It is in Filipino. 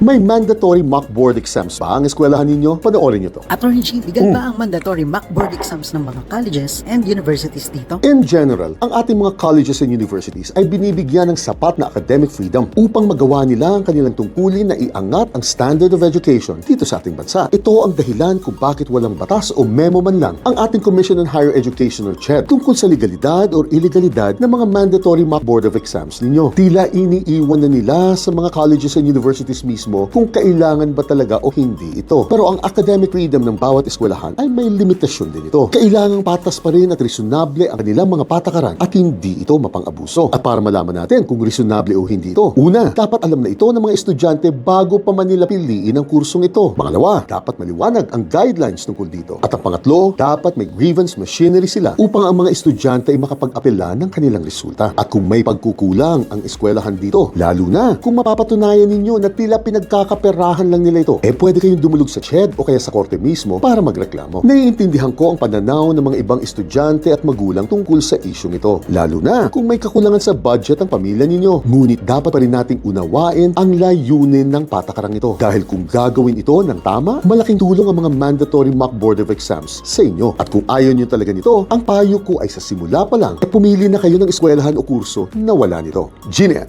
May mandatory mock board exams ba ang eskwelahan ninyo? Panoorin nyo to. Attorney G, legal ba ang mandatory mock board exams ng mga colleges and universities dito? In general, ang ating mga colleges and universities ay binibigyan ng sapat na academic freedom upang magawa nila ang kanilang tungkulin na iangat ang standard of education dito sa ating bansa. Ito ang dahilan kung bakit walang batas o memo man lang ang ating Commission on Higher Education or CHED tungkol sa legalidad o illegalidad ng mga mandatory mock board of exams ninyo. Tila iniiwan na nila sa mga colleges and universities mismo kung kailangan ba talaga o hindi ito. Pero ang academic freedom ng bawat eskwelahan ay may limitasyon din ito. Kailangang patas pa rin at reasonable ang kanilang mga patakaran at hindi ito mapang-abuso. At para malaman natin kung reasonable o hindi ito, una, dapat alam na ito ng mga estudyante bago pa man nila piliin ang kursong ito. Pangalawa, dapat maliwanag ang guidelines tungkol dito. At ang pangatlo, dapat may grievance machinery sila upang ang mga estudyante ay makapag-apela ng kanilang resulta. At kung may pagkukulang ang eskwelahan dito, lalo na kung mapapatunayan ninyo na tila pinagkakaperahan lang nila ito, pwede kayong dumulog sa CHED o kaya sa korte mismo para magreklamo. Naiintindihan ko ang pananaw ng mga ibang estudyante at magulang tungkol sa isyong ito, lalo na kung may kakulangan sa budget ang pamilya ninyo. Ngunit dapat pa rin nating unawain ang layunin ng patakarang ito. Dahil kung gagawin ito ng tama, malaking tulong ang mga mandatory mock board of exams sa inyo. At kung ayaw nyo talaga nito, ang payo ko ay sa simula pa lang, pumili na kayo ng eskwelahan o kurso na wala nito. Gina!